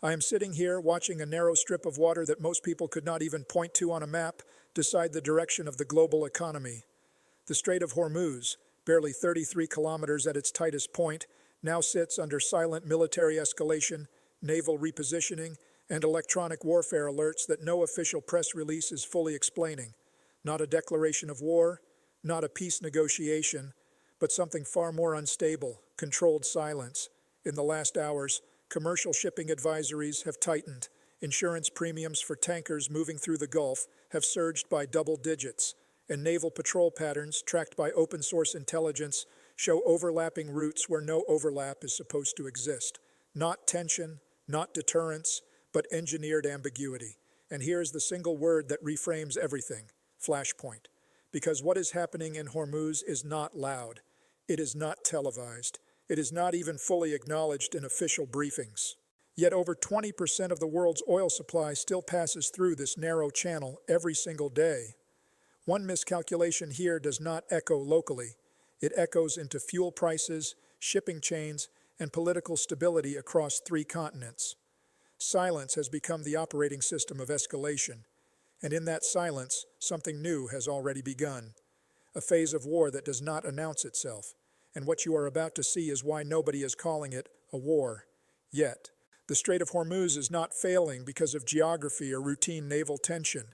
I am sitting here watching a narrow strip of water that most people could not even point to on a map decide the direction of the global economy. The Strait of Hormuz, barely 33 kilometers at its tightest point, now sits under silent military escalation, naval repositioning, and electronic warfare alerts that no official press release is fully explaining. Not a declaration of war, not a peace negotiation, but something far more unstable, controlled silence. In the last hours, commercial shipping advisories have tightened. Insurance premiums for tankers moving through the Gulf have surged by double digits, and naval patrol patterns, tracked by open-source intelligence, show overlapping routes where no overlap is supposed to exist. Not tension, not deterrence, but engineered ambiguity. And here's the single word that reframes everything: Flashpoint. Because what is happening in Hormuz is not loud. It is not televised. It is not even fully acknowledged in official briefings. Yet over 20% of the world's oil supply still passes through this narrow channel every single day. One miscalculation here does not echo locally. It echoes into fuel prices, shipping chains, and political stability across 3 continents. Silence has become the operating system of escalation, and in that silence, something new has already begun. A phase of war that does not announce itself, and what you are about to see is why nobody is calling it a war yet. The Strait of Hormuz is not failing because of geography or routine naval tension.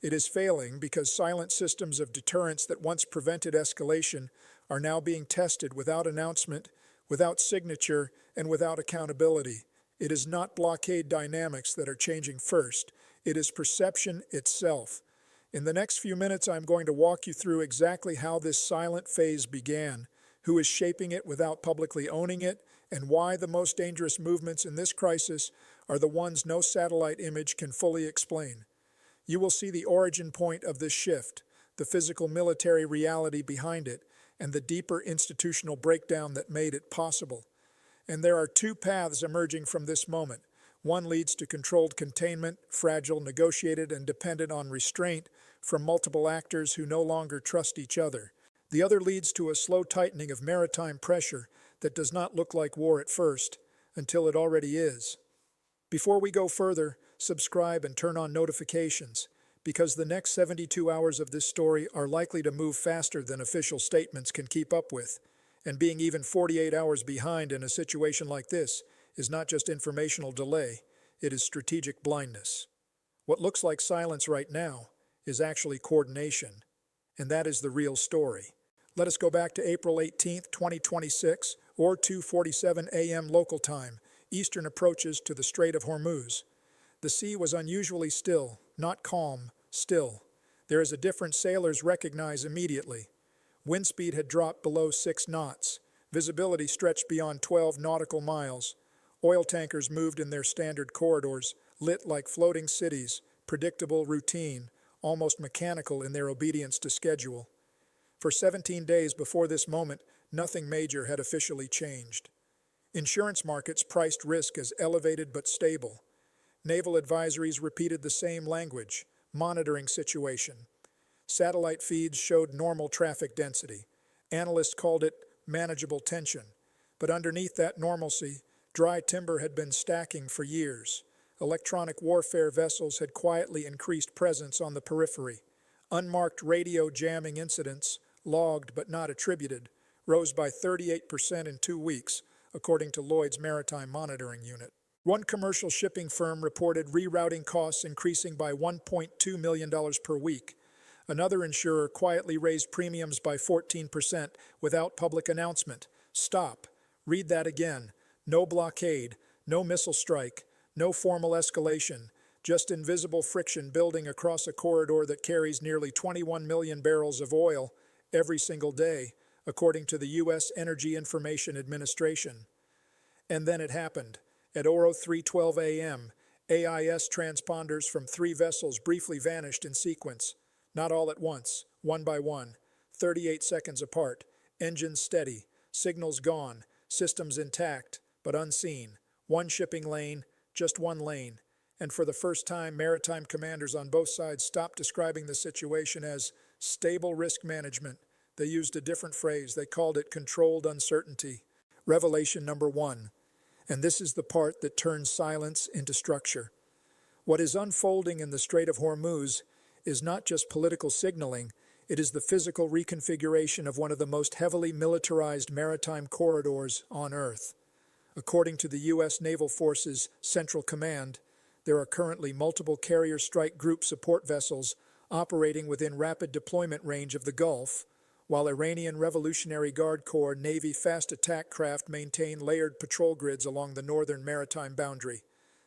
It is failing because silent systems of deterrence that once prevented escalation are now being tested without announcement, without signature, and without accountability. It is not blockade dynamics that are changing first. It is perception itself. In the next few minutes, I'm going to walk you through exactly how this silent phase began, who is shaping it without publicly owning it, and why the most dangerous movements in this crisis are the ones no satellite image can fully explain. You will see the origin point of this shift, the physical military reality behind it, and the deeper institutional breakdown that made it possible. And there are 2 paths emerging from this moment. One leads to controlled containment, fragile, negotiated, and dependent on restraint from multiple actors who no longer trust each other. The other leads to a slow tightening of maritime pressure that does not look like war at first, until it already is. Before we go further, subscribe and turn on notifications, because the next 72 hours of this story are likely to move faster than official statements can keep up with. And being even 48 hours behind in a situation like this is not just informational delay, it is strategic blindness. What looks like silence right now is actually coordination, and that is the real story. Let us go back to April 18th, 2026, or 2:47 a.m. local time, eastern approaches to the Strait of Hormuz. The sea was unusually still, not calm, still. There is a difference sailors recognize immediately. Wind speed had dropped below 6 knots. Visibility stretched beyond 12 nautical miles. Oil tankers moved in their standard corridors, lit like floating cities, predictable, routine, almost mechanical in their obedience to schedule. For 17 days before this moment, nothing major had officially changed. Insurance markets priced risk as elevated but stable. Naval advisories repeated the same language: monitoring situation. Satellite feeds showed normal traffic density. Analysts called it manageable tension. But underneath that normalcy, dry timber had been stacking for years. Electronic warfare vessels had quietly increased presence on the periphery. Unmarked radio jamming incidents, logged but not attributed, rose by 38% in 2 weeks, according to Lloyd's Maritime Monitoring Unit. One commercial shipping firm reported rerouting costs increasing by $1.2 million per week. Another insurer quietly raised premiums by 14% without public announcement. Stop. Read that again. No blockade, no missile strike, no formal escalation, just invisible friction building across a corridor that carries nearly 21 million barrels of oil every single day, according to the U.S. Energy Information Administration. And then it happened. At 03:12 a.m., AIS transponders from 3 vessels briefly vanished in sequence. Not all at once, one by one, 38 seconds apart, engines steady, signals gone, systems intact, but unseen. One shipping lane, just one lane. And for the first time, maritime commanders on both sides stopped describing the situation as stable risk management. They used a different phrase. They called it controlled uncertainty. Revelation number 1. And this is the part that turns silence into structure. What is unfolding in the Strait of Hormuz is not just political signaling, it is the physical reconfiguration of one of the most heavily militarized maritime corridors on Earth. According to the U.S. Naval Forces Central Command, there are currently multiple carrier strike group support vessels operating within rapid deployment range of the Gulf, while Iranian Revolutionary Guard Corps Navy fast attack craft maintain layered patrol grids along the northern maritime boundary.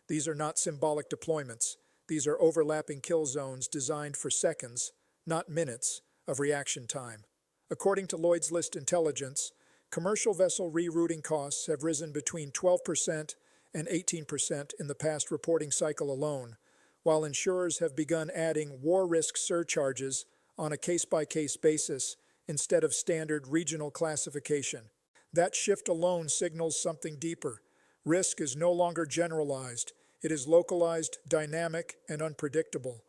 These are not symbolic deployments. These are overlapping kill zones designed for seconds, not minutes, of reaction time. According to Lloyd's List Intelligence, commercial vessel rerouting costs have risen between 12% and 18% in the past reporting cycle alone, while insurers have begun adding war risk surcharges on a case-by-case basis instead of standard regional classification. That shift alone signals something deeper. Risk is no longer generalized. It is localized, dynamic, and unpredictable.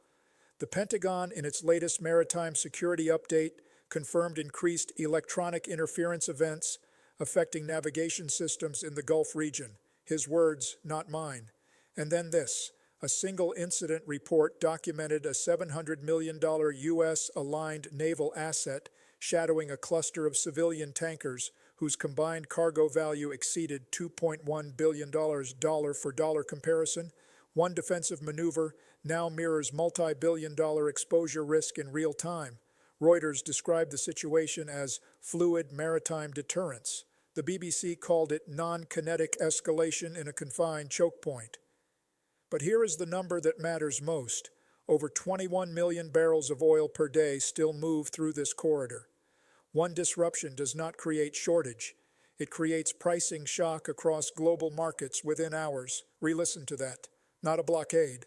The Pentagon, in its latest maritime security update, confirmed increased electronic interference events affecting navigation systems in the Gulf region. His words, not mine. And then this. A single incident report documented a $700 million U.S.-aligned naval asset shadowing a cluster of civilian tankers whose combined cargo value exceeded $2.1 billion. Dollar-for-dollar comparison, one defensive maneuver now mirrors multi-billion-dollar exposure risk in real time. Reuters described the situation as fluid maritime deterrence. The BBC called it non-kinetic escalation in a confined choke point. But here is the number that matters most. Over 21 million barrels of oil per day still move through this corridor. One disruption does not create shortage. It creates pricing shock across global markets within hours. Re-listen to that. Not a blockade.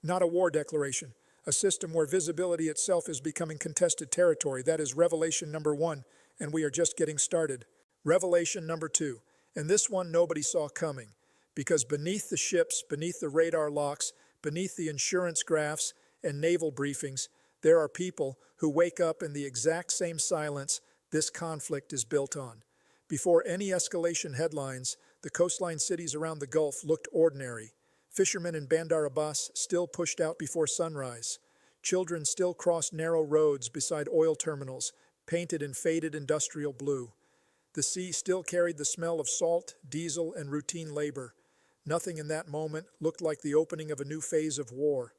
Not a war declaration. A system where visibility itself is becoming contested territory. That is revelation number 1, and we are just getting started. Revelation number 2, and this one nobody saw coming. Because beneath the ships, beneath the radar locks, beneath the insurance graphs and naval briefings, there are people who wake up in the exact same silence this conflict is built on. Before any escalation headlines, the coastline cities around the Gulf looked ordinary. Fishermen in Bandar Abbas still pushed out before sunrise. Children still crossed narrow roads beside oil terminals, painted in faded industrial blue. The sea still carried the smell of salt, diesel, and routine labor. Nothing in that moment looked like the opening of a new phase of war.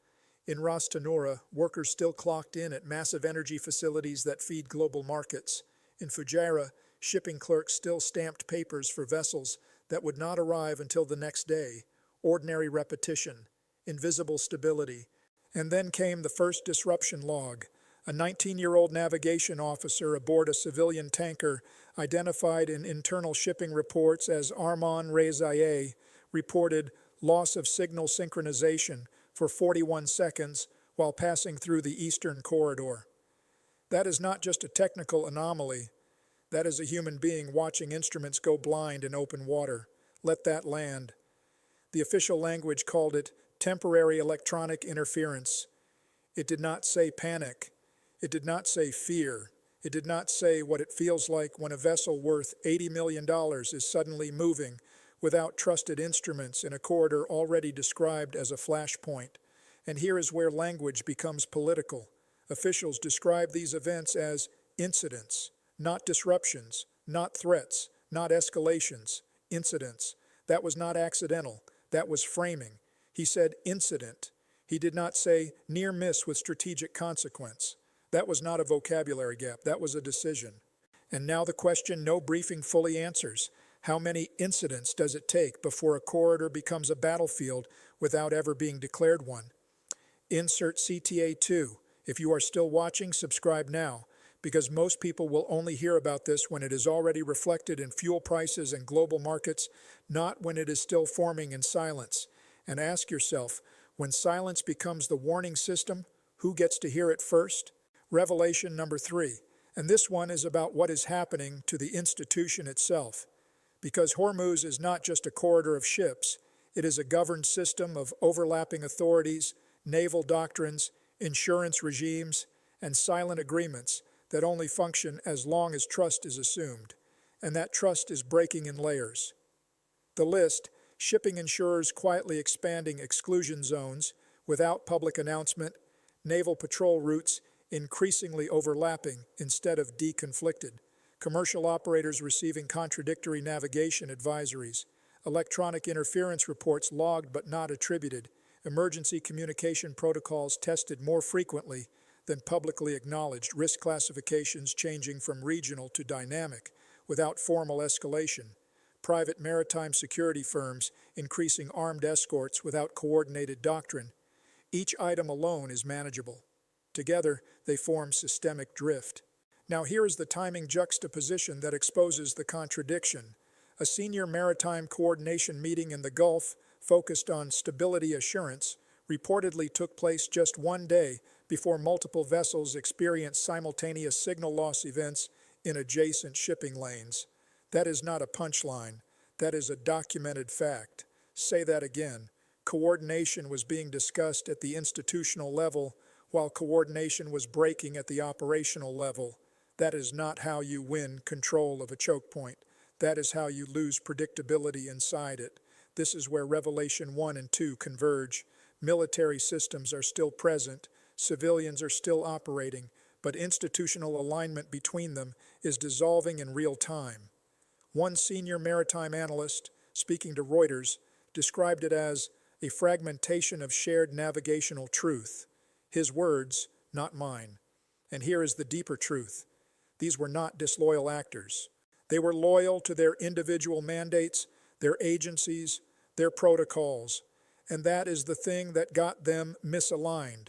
In Ras Tanura, workers still clocked in at massive energy facilities that feed global markets. In Fujairah, shipping clerks still stamped papers for vessels that would not arrive until the next day. Ordinary repetition, invisible stability. And then came the first disruption log. A 19-year-old navigation officer aboard a civilian tanker, identified in internal shipping reports as Arman Rezaie, reported loss of signal synchronization for 41 seconds while passing through the eastern corridor. That is not just a technical anomaly. That is a human being watching instruments go blind in open water. Let that land. The official language called it temporary electronic interference. It did not say panic. It did not say fear. It did not say what it feels like when a vessel worth $80 million is suddenly moving without trusted instruments in a corridor already described as a flashpoint. And here is where language becomes political. Officials describe these events as incidents, not disruptions, not threats, not escalations, incidents. That was not accidental. That was framing. He said incident. He did not say near miss with strategic consequence. That was not a vocabulary gap. That was a decision. And now the question no briefing fully answers. How many incidents does it take before a corridor becomes a battlefield without ever being declared one? Insert CTA 2. If you are still watching, subscribe now, because most people will only hear about this when it is already reflected in fuel prices and global markets, not when it is still forming in silence. And ask yourself, when silence becomes the warning system, who gets to hear it first? Revelation number 3. And this one is about what is happening to the institution itself. Because Hormuz is not just a corridor of ships, it is a governed system of overlapping authorities, naval doctrines, insurance regimes, and silent agreements that only function as long as trust is assumed. And that trust is breaking in layers. The list: shipping insurers quietly expanding exclusion zones without public announcement, naval patrol routes increasingly overlapping instead of deconflicted, commercial operators receiving contradictory navigation advisories, electronic interference reports logged but not attributed, emergency communication protocols tested more frequently than publicly acknowledged, risk classifications changing from regional to dynamic without formal escalation, private maritime security firms increasing armed escorts without coordinated doctrine. Each item alone is manageable. Together, they form systemic drift. Now here is the timing juxtaposition that exposes the contradiction. A senior maritime coordination meeting in the Gulf focused on stability assurance reportedly took place just one day before multiple vessels experienced simultaneous signal loss events in adjacent shipping lanes. That is not a punchline. That is a documented fact. Say that again. Coordination was being discussed at the institutional level while coordination was breaking at the operational level. That is not how you win control of a choke point. That is how you lose predictability inside it. This is where Revelation 1 and 2 converge. Military systems are still present, civilians are still operating, but institutional alignment between them is dissolving in real time. One senior maritime analyst, speaking to Reuters, described it as a fragmentation of shared navigational truth. His words, not mine. And here is the deeper truth. These were not disloyal actors. They were loyal to their individual mandates, their agencies, their protocols. And that is the thing that got them misaligned.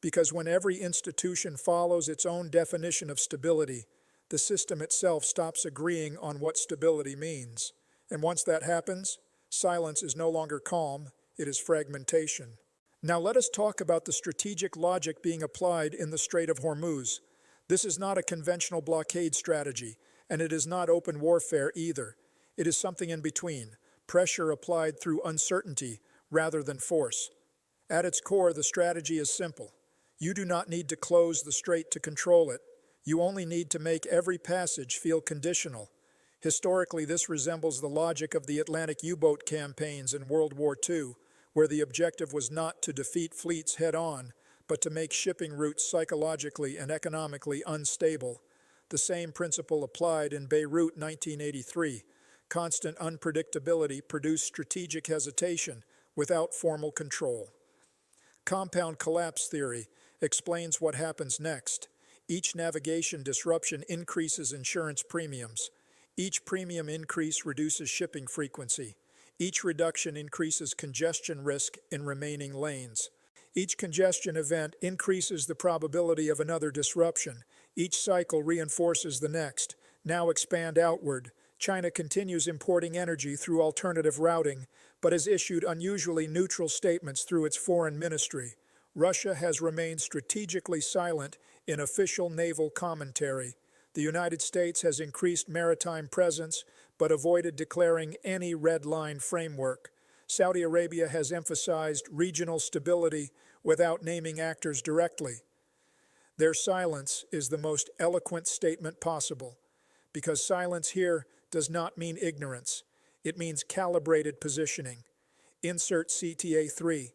Because when every institution follows its own definition of stability, the system itself stops agreeing on what stability means. And once that happens, silence is no longer calm, it is fragmentation. Now let us talk about the strategic logic being applied in the Strait of Hormuz. This is not a conventional blockade strategy, and it is not open warfare either. It is something in between, pressure applied through uncertainty rather than force. At its core, the strategy is simple. You do not need to close the strait to control it. You only need to make every passage feel conditional. Historically, this resembles the logic of the Atlantic U-boat campaigns in World War II, where the objective was not to defeat fleets head-on, but to make shipping routes psychologically and economically unstable. The same principle applied in Beirut 1983. Constant unpredictability produced strategic hesitation without formal control. Compound collapse theory explains what happens next. Each navigation disruption increases insurance premiums. Each premium increase reduces shipping frequency. Each reduction increases congestion risk in remaining lanes. Each congestion event increases the probability of another disruption. Each cycle reinforces the next. Now expand outward. China continues importing energy through alternative routing, but has issued unusually neutral statements through its foreign ministry. Russia has remained strategically silent in official naval commentary. The United States has increased maritime presence, but avoided declaring any red line framework. Saudi Arabia has emphasized regional stability without naming actors directly. Their silence is the most eloquent statement possible, because silence here does not mean ignorance. It means calibrated positioning. Insert CTA 3.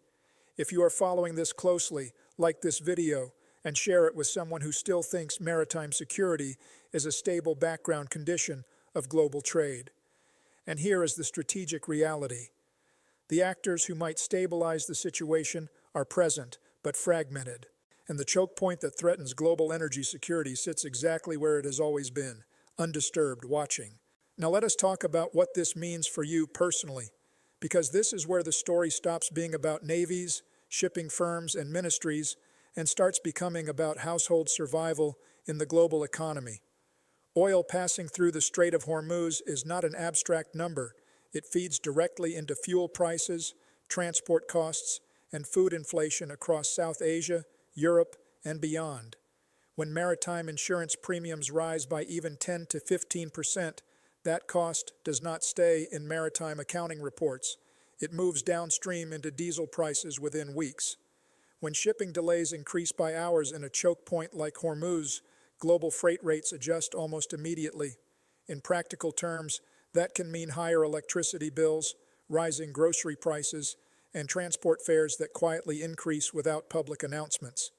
If you are following this closely, like this video and share it with someone who still thinks maritime security is a stable background condition of global trade. And here is the strategic reality. The actors who might stabilize the situation are present, but fragmented. And the choke point that threatens global energy security sits exactly where it has always been, undisturbed, watching. Now let us talk about what this means for you personally, because this is where the story stops being about navies, shipping firms, and ministries, and starts becoming about household survival in the global economy. Oil passing through the Strait of Hormuz is not an abstract number. It feeds directly into fuel prices, transport costs, and food inflation across South Asia, Europe, and beyond. When maritime insurance premiums rise by even 10 to 15%, that cost does not stay in maritime accounting reports. It moves downstream into diesel prices within weeks. When shipping delays increase by hours in a choke point like Hormuz, global freight rates adjust almost immediately. In practical terms, That can mean higher electricity bills, rising grocery prices, and transport fares that quietly increase without public announcements.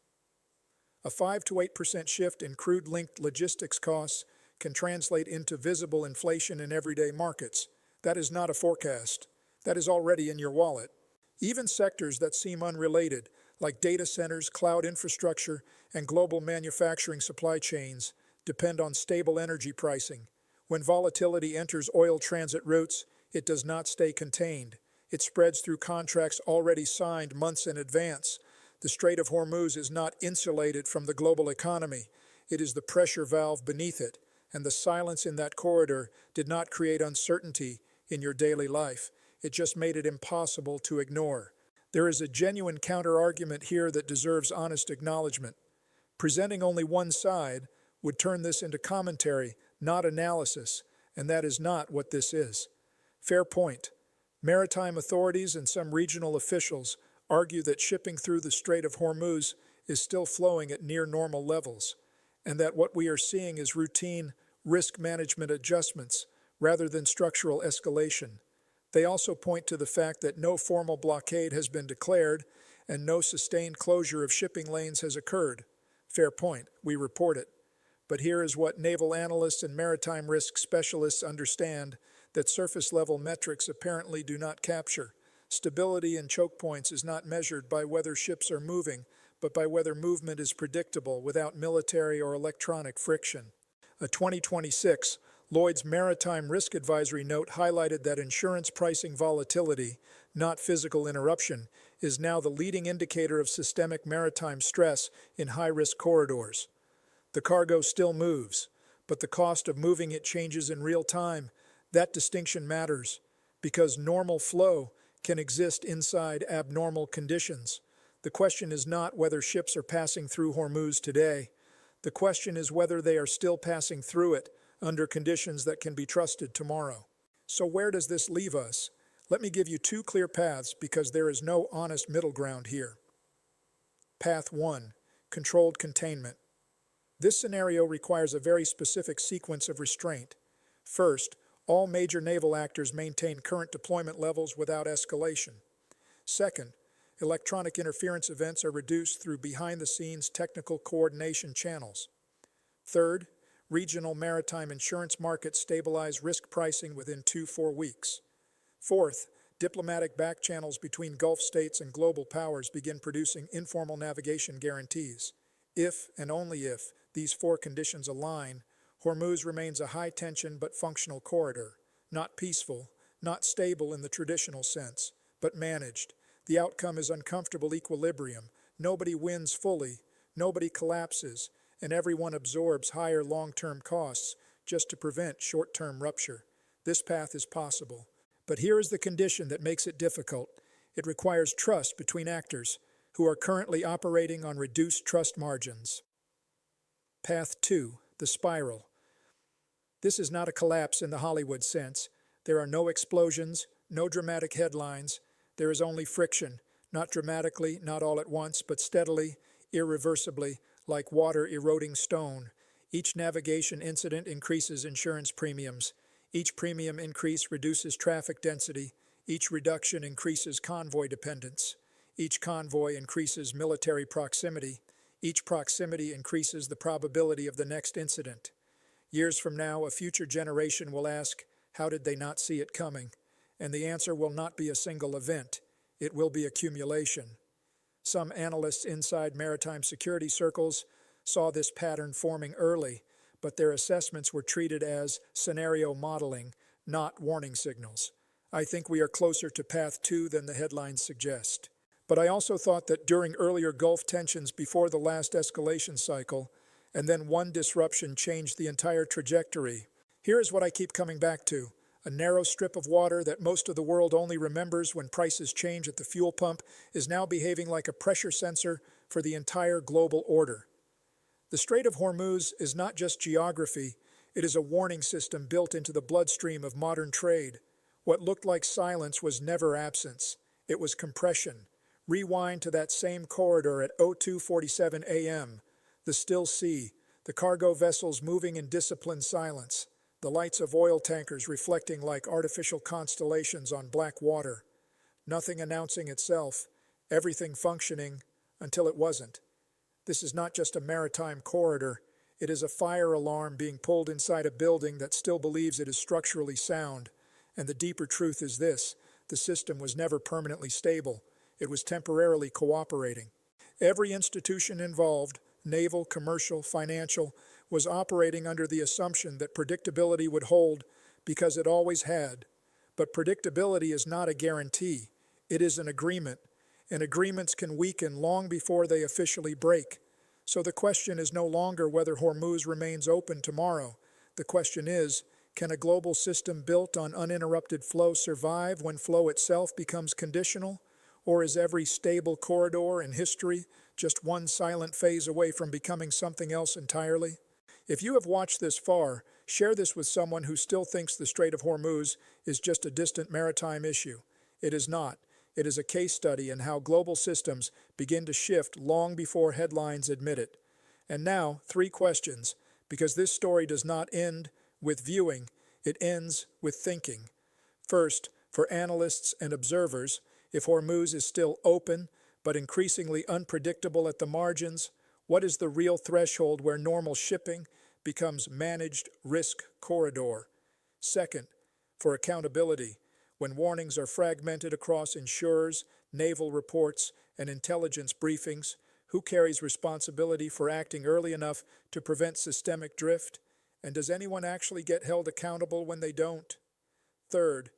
A 5 to 8% shift in crude-linked logistics costs can translate into visible inflation in everyday markets. That is not a forecast. That is already in your wallet. Even sectors that seem unrelated, like data centers, cloud infrastructure, and global manufacturing supply chains, depend on stable energy pricing. When volatility enters oil transit routes, it does not stay contained. It spreads through contracts already signed months in advance. The Strait of Hormuz is not insulated from the global economy. It is the pressure valve beneath it, and the silence in that corridor did not create uncertainty in your daily life. It just made it impossible to ignore. There is a genuine counter-argument here that deserves honest acknowledgement. Presenting only one side would turn this into commentary, not analysis, and that is not what this is. Fair point. Maritime authorities and some regional officials argue that shipping through the Strait of Hormuz is still flowing at near normal levels, and that what we are seeing is routine risk management adjustments rather than structural escalation. They also point to the fact that no formal blockade has been declared and no sustained closure of shipping lanes has occurred. Fair point, we report it. But here is what naval analysts and maritime risk specialists understand that surface-level metrics apparently do not capture. Stability in chokepoints is not measured by whether ships are moving, but by whether movement is predictable without military or electronic friction. A 2026 Lloyd's Maritime Risk Advisory note highlighted that insurance pricing volatility, not physical interruption, is now the leading indicator of systemic maritime stress in high-risk corridors. The cargo still moves, but the cost of moving it changes in real time. That distinction matters, because normal flow can exist inside abnormal conditions. The question is not whether ships are passing through Hormuz today. The question is whether they are still passing through it under conditions that can be trusted tomorrow. So where does this leave us? Let me give you two clear paths because there is no honest middle ground here. Path 1. Controlled containment. This scenario requires a very specific sequence of restraint. First, all major naval actors maintain current deployment levels without escalation. Second, electronic interference events are reduced through behind-the-scenes technical coordination channels. Third, regional maritime insurance markets stabilize risk pricing within 2-4 weeks. Fourth, diplomatic back channels between Gulf states and global powers begin producing informal navigation guarantees. If, and only if, these four conditions align, Hormuz remains a high-tension but functional corridor, not peaceful, not stable in the traditional sense, but managed. The outcome is uncomfortable equilibrium. Nobody wins fully, nobody collapses, and everyone absorbs higher long-term costs just to prevent short-term rupture. This path is possible. But here is the condition that makes it difficult. It requires trust between actors who are currently operating on reduced trust margins. Path 2. The spiral. This is not a collapse in the Hollywood sense. There are no explosions, no dramatic headlines. There is only friction, not dramatically, not all at once, but steadily, irreversibly, like water eroding stone. Each navigation incident increases insurance premiums. Each premium increase reduces traffic density. Each reduction increases convoy dependence. Each convoy increases military proximity. Each proximity increases the probability of the next incident. Years from now, a future generation will ask, how did they not see it coming? And the answer will not be a single event. It will be accumulation. Some analysts inside maritime security circles saw this pattern forming early, but their assessments were treated as scenario modeling, not warning signals. I think we are closer to path 2 than the headlines suggest. But I also thought that during earlier Gulf tensions before the last escalation cycle, and then one disruption changed the entire trajectory. Here is what I keep coming back to. A narrow strip of water that most of the world only remembers when prices change at the fuel pump is now behaving like a pressure sensor for the entire global order. The Strait of Hormuz is not just geography, it is a warning system built into the bloodstream of modern trade. What looked like silence was never absence. It was compression. Rewind to that same corridor at 02:47 a.m. The still sea, the cargo vessels moving in disciplined silence. The lights of oil tankers reflecting like artificial constellations on black water. Nothing announcing itself, everything functioning until it wasn't. This is not just a maritime corridor. It is a fire alarm being pulled inside a building that still believes it is structurally sound. And the deeper truth is this: the system was never permanently stable. It was temporarily cooperating. Every institution involved, naval, commercial, financial, was operating under the assumption that predictability would hold because it always had. But predictability is not a guarantee. It is an agreement, and agreements can weaken long before they officially break. So the question is no longer whether Hormuz remains open tomorrow. The question is, can a global system built on uninterrupted flow survive when flow itself becomes conditional? Or is every stable corridor in history just one silent phase away from becoming something else entirely? If you have watched this far, share this with someone who still thinks the Strait of Hormuz is just a distant maritime issue. It is not. It is a case study in how global systems begin to shift long before headlines admit it. And now, 3 questions, because this story does not end with viewing, it ends with thinking. First, for analysts and observers, if Hormuz is still open, but increasingly unpredictable at the margins, what is the real threshold where normal shipping becomes managed risk corridor? Second, for accountability, when warnings are fragmented across insurers, naval reports, and intelligence briefings, who carries responsibility for acting early enough to prevent systemic drift? And does anyone actually get held accountable when they don't? Third,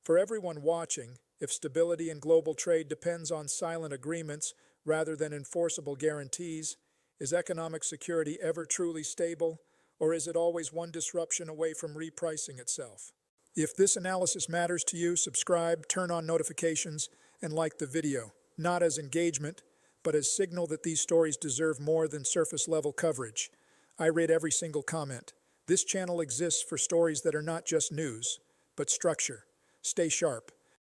for everyone watching, if stability in global trade depends on silent agreements rather than enforceable guarantees, is economic security ever truly stable, or is it always one disruption away from repricing itself? If this analysis matters to you, subscribe, turn on notifications, and like the video, not as engagement, but as signal that these stories deserve more than surface-level coverage. I read every single comment. This channel exists for stories that are not just news, but structure. Stay sharp.